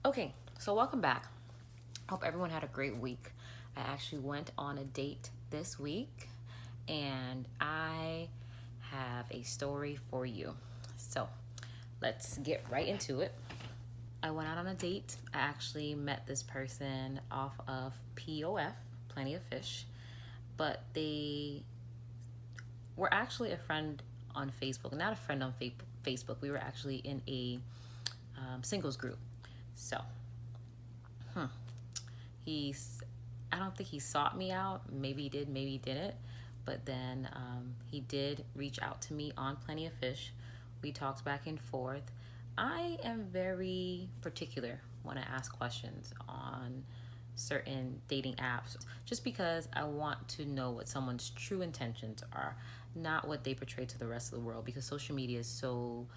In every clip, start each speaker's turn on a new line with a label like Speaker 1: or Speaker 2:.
Speaker 1: Okay, so welcome back. Hope everyone had a great week. I actually went on a date this week and I have a story for you. So let's get right into it. I went out on a date. I actually met this person off of P.O.F, Plenty of Fish, but they were actually a friend on Facebook. Not a friend on Facebook. We were actually in a singles group. So, he's, I don't think he sought me out. Maybe he did, maybe he didn't. But then he did reach out to me on Plenty of Fish. We talked back and forth. I am very particular when I ask questions on certain dating apps just because I want to know what someone's true intentions are, not what they portray to the rest of the world, because social media is so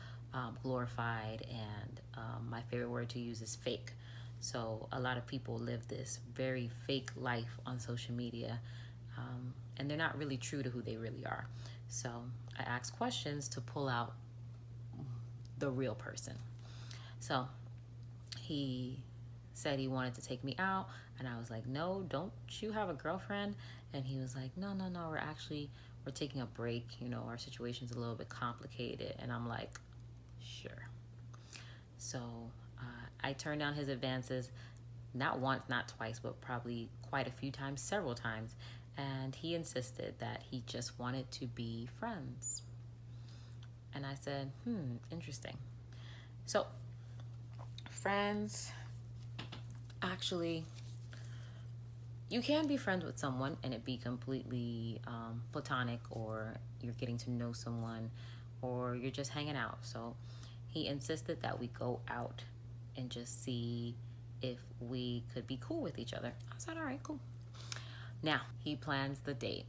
Speaker 1: glorified and my favorite word to use is fake. So a lot of people live this very fake life on social media, and they're not really true to who they really are. So I ask questions to pull out the real person. So he said he wanted to take me out, and I was like, no, don't you have a girlfriend? And he was like, no, we're taking a break, our situation's a little bit complicated. And I'm like, sure. So I turned down his advances, not once, not twice, but probably quite a few times, several times. And he insisted that he just wanted to be friends. And I said, interesting. So, friends, actually, you can be friends with someone and it be completely platonic, or you're getting to know someone, or you're just hanging out. So he insisted that we go out and just see if we could be cool with each other. I said, all right, cool. Now, he plans the date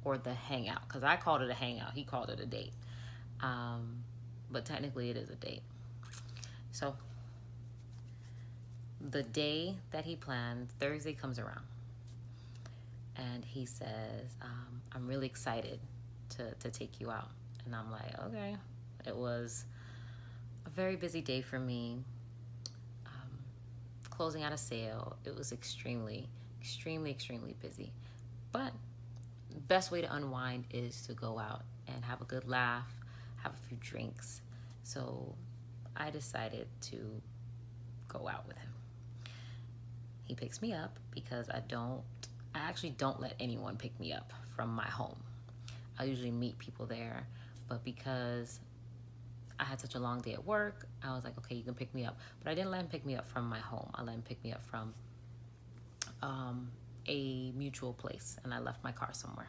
Speaker 1: or the hangout, because I called it a hangout. He called it a date. But technically it is a date. So the day that he planned, Thursday comes around. And he says, I'm really excited to take you out. And I'm like, okay. It was a very busy day for me. Closing out a sale. It was extremely busy. But the best way to unwind is to go out and have a good laugh, have a few drinks. So I decided to go out with him. He picks me up because I actually don't let anyone pick me up from my home. I usually meet people there, but because I had such a long day at work, I was like, okay, you can pick me up. But I didn't let him pick me up from my home. I let him pick me up from a mutual place, and I left my car somewhere.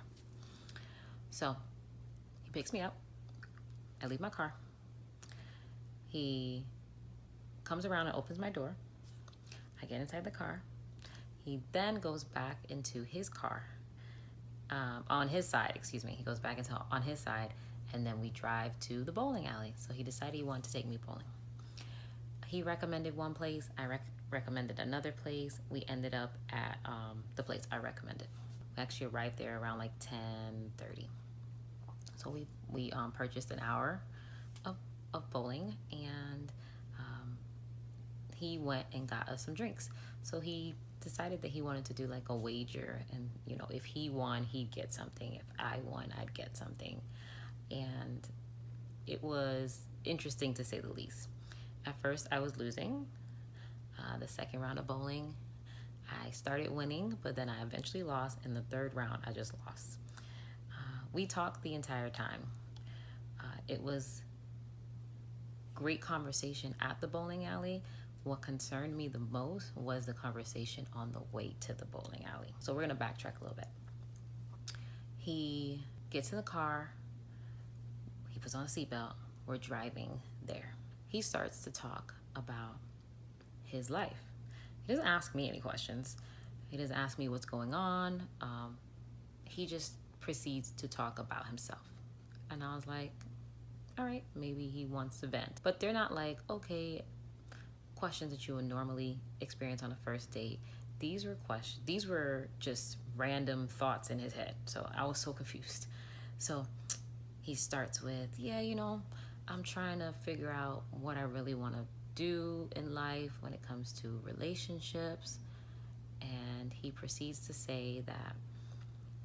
Speaker 1: So he picks me up. I leave my car. He comes around and opens my door. I get inside the car. He then goes back into his car, on his side, He goes back on his side, and then we drive to the bowling alley. So he decided he wanted to take me bowling. He recommended one place. I recommended another place. We ended up at the place I recommended. We actually arrived there around like 10:30. So we purchased an hour of bowling, and he went and got us some drinks. So he decided that he wanted to do like a wager, and if he won, he'd get something. If I won, I'd get something. And it was interesting to say the least. At first I was losing. The second round of bowling I started winning, but then I eventually lost. In the third round I just lost. We talked the entire time. It was great conversation at the bowling alley. What concerned me the most was the conversation on the way to the bowling alley. So we're gonna backtrack a little bit. He gets in the car, he puts on a seatbelt, we're driving there. He starts to talk about his life. He doesn't ask me any questions. He doesn't ask me what's going on. He just proceeds to talk about himself. And I was like, all right, maybe he wants to vent. But they're not like, okay, questions that you would normally experience on a first date. These were just random thoughts in his head. So I was so confused. So he starts with, I'm trying to figure out what I really want to do in life when it comes to relationships. And he proceeds to say that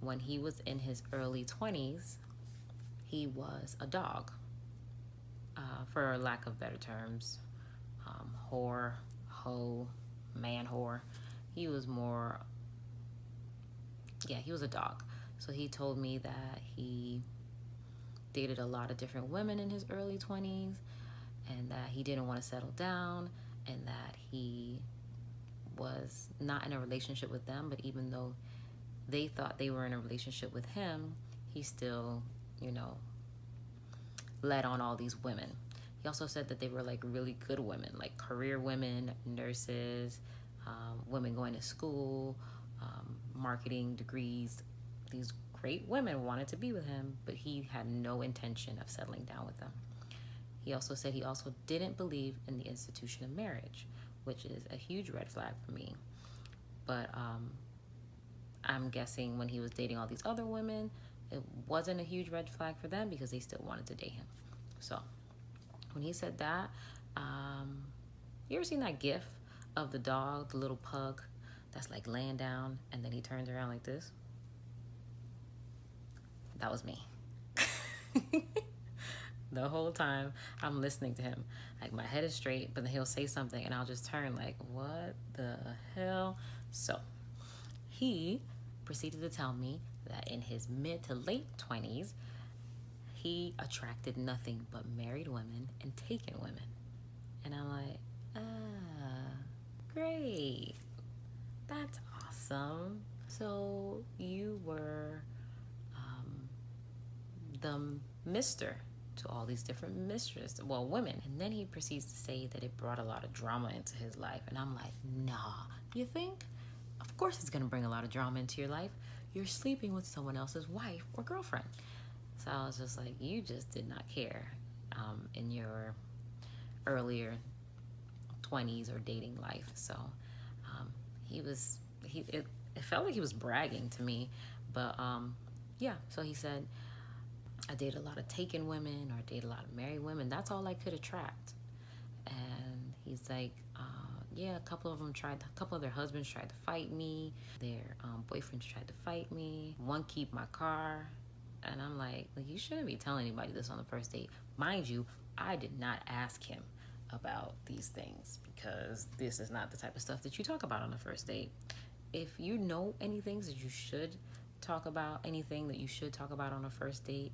Speaker 1: when he was in his early 20s, he was a dog, for lack of better terms, whore, hoe, man whore. He was more, yeah, he was a dog. So he told me that he dated a lot of different women in his early 20s and that he didn't want to settle down and that he was not in a relationship with them, but even though they thought they were in a relationship with him, he still, you know, led on all these women. He also said that they were like really good women, like career women, nurses, women going to school, marketing degrees. These great women wanted to be with him, but he had no intention of settling down with them. He also said he also didn't believe in the institution of marriage, which is a huge red flag for me. But I'm guessing when he was dating all these other women, it wasn't a huge red flag for them because they still wanted to date him. So when he said that, you ever seen that gif of the dog, the little pug that's like laying down and then he turns around like this? That was me. The whole time I'm listening to him, like my head is straight, but then he'll say something and I'll just turn like, what the hell? So he proceeded to tell me that in his mid to late 20s, he attracted nothing but married women and taken women. And I'm like, great. That's awesome. So you were the mister to all these different mistresses, well, women. And then he proceeds to say that it brought a lot of drama into his life. And I'm like, nah, you think? Of course it's gonna bring a lot of drama into your life. You're sleeping with someone else's wife or girlfriend. So I was just like, you just did not care in your earlier 20s or dating life. So it felt like he was bragging to me. But yeah, so he said, I dated a lot of taken women or dated a lot of married women. That's all I could attract. And he's like, yeah, a couple of their husbands tried to fight me. Their boyfriends tried to fight me. One keep my car. And I'm like, you shouldn't be telling anybody this on the first date. Mind you, I did not ask him about these things because this is not the type of stuff that you talk about on the first date. If you know any things that you should talk about, anything that you should talk about on a first date,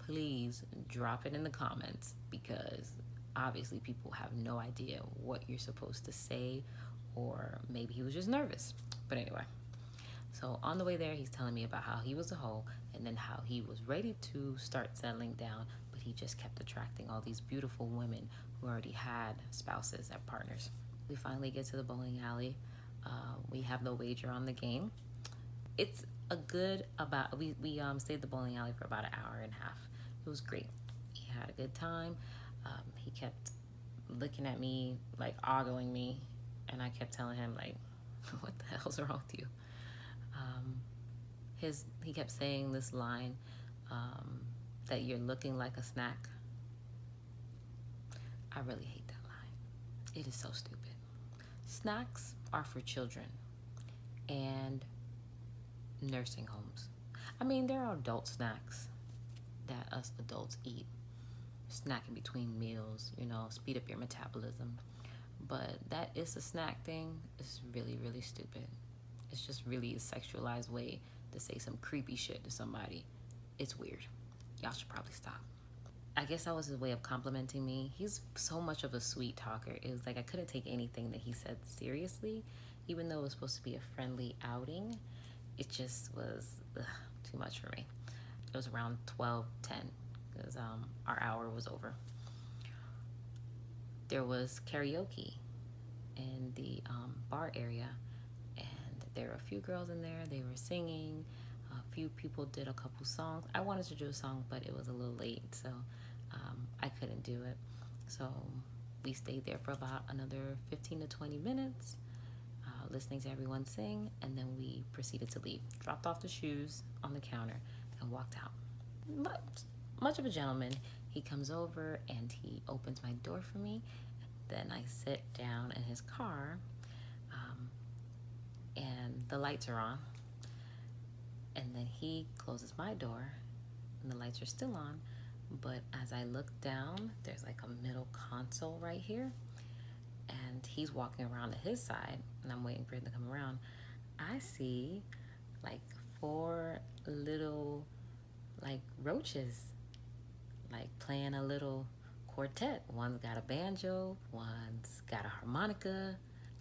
Speaker 1: please drop it in the comments because obviously people have no idea what you're supposed to say, or maybe he was just nervous. But anyway, so on the way there, he's telling me about how he was a hoe and then how he was ready to start settling down, but he just kept attracting all these beautiful women who already had spouses and partners. We finally get to the bowling alley. We have the wager on the game. It's a good we stayed at the bowling alley for about an hour and a half. It was great. He had a good time. He kept looking at me, like ogling me, and I kept telling him, like, what the hell's wrong with you? He kept saying this line, that you're looking like a snack. I really hate that line. It is so stupid. Snacks are for children and nursing homes. I mean, there are adult snacks that us adults eat. Snacking between meals, speed up your metabolism. But that is a snack thing. It's really, really stupid. It's just really a sexualized way to say some creepy shit to somebody. It's weird. Y'all should probably stop. I guess that was his way of complimenting me. He's so much of a sweet talker. It was like I couldn't take anything that he said seriously, even though it was supposed to be a friendly outing. It just was too much for me. It was around 12:10 because our hour was over. There was karaoke in the bar area, and there were a few girls in there. They were singing. A few people did a couple songs. I wanted to do a song, but it was a little late, so I couldn't do it. So we stayed there for about another 15 to 20 minutes, listening to everyone sing, and then we proceeded to leave. Dropped off the shoes on the counter and walked out. Much of a gentleman. He comes over and he opens my door for me. then I sit down in his car, um, and the lights are on. And then he closes my door, and the lights are still on. But as I look down, there's like a middle console right here, and he's walking around to his side, and I'm waiting for him to come around. I see like 4 little like roaches, like playing a little quartet. One's got a banjo, one's got a harmonica.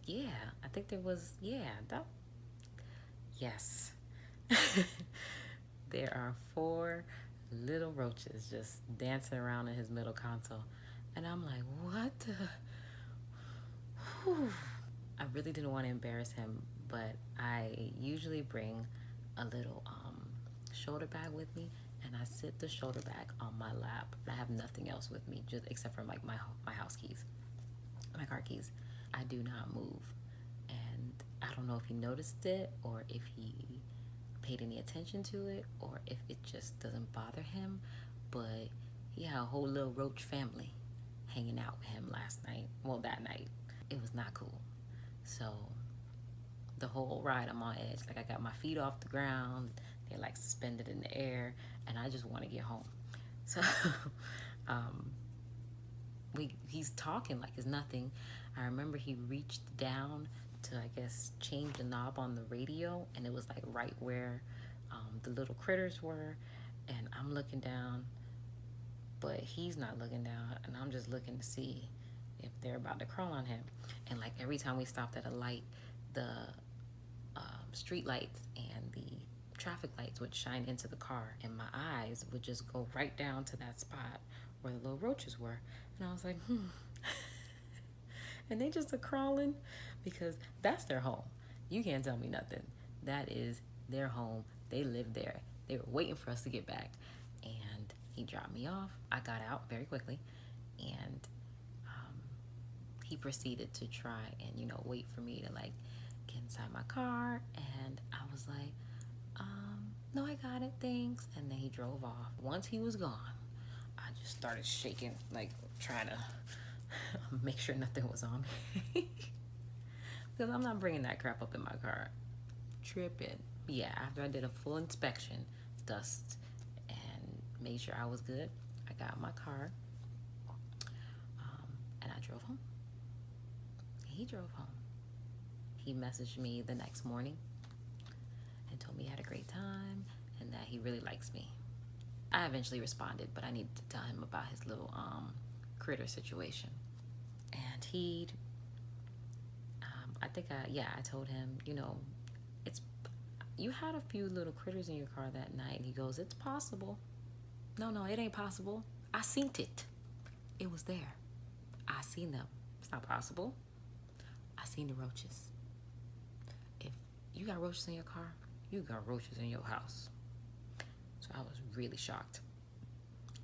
Speaker 1: Yeah, I think there was, yeah, that, yes. There are 4 little roaches just dancing around in his middle console. And I'm like, what the? Whew. I really didn't want to embarrass him, but I usually bring a little shoulder bag with me, and I sit the shoulder bag on my lap. I have nothing else with me, just except for like my house keys, my car keys. I do not move, and I don't know if he noticed it or if he paid any attention to it or if it just doesn't bother him, but he had a whole little roach family hanging out with him last night. Well, that night. It was not cool. So the whole ride I'm on edge. Like I got my feet off the ground, they're like suspended in the air, and I just want to get home. So he's talking like it's nothing. I remember he reached down to, I guess, change the knob on the radio, and it was like right where the little critters were, and I'm looking down, but he's not looking down, and I'm just looking to see if they're about to crawl on him. And like every time we stopped at a light, the street lights and the traffic lights would shine into the car, and my eyes would just go right down to that spot where the little roaches were. And I was like, and they just are crawling, because that's their home. You can't tell me nothing. That is their home. They live there. They were waiting for us to get back. And he dropped me off. I got out very quickly, and he proceeded to try and, wait for me to like get inside my car. And I was like, no, I got it, thanks. And then he drove off. Once he was gone, I just started shaking, like trying to make sure nothing was on me. Because I'm not bringing that crap up in my car. Tripping. Yeah, after I did a full inspection, dust, and made sure I was good, I got in my car, and I drove home. He drove home. He messaged me the next morning and told me he had a great time and that he really likes me. I eventually responded, but I needed to tell him about his little critter situation. And he, I told him, you had a few little critters in your car that night. And he goes, it's possible. No, it ain't possible. I seen it. It was there. I seen them. It's not possible. I seen the roaches. If you got roaches in your car, you got roaches in your house. So I was really shocked.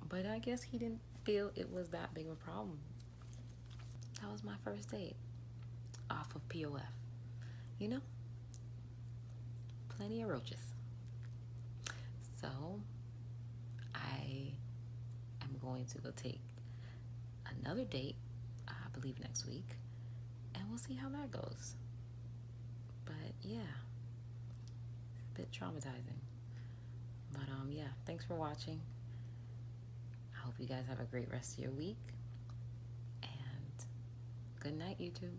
Speaker 1: But I guess he didn't feel it was that big of a problem. That was my first date off of P.O.F. Plenty of roaches. So I am going to go take another date, I believe next week, and we'll see how that goes. But yeah, it's a bit traumatizing. But yeah, thanks for watching. I hope you guys have a great rest of your week. And good night, YouTube.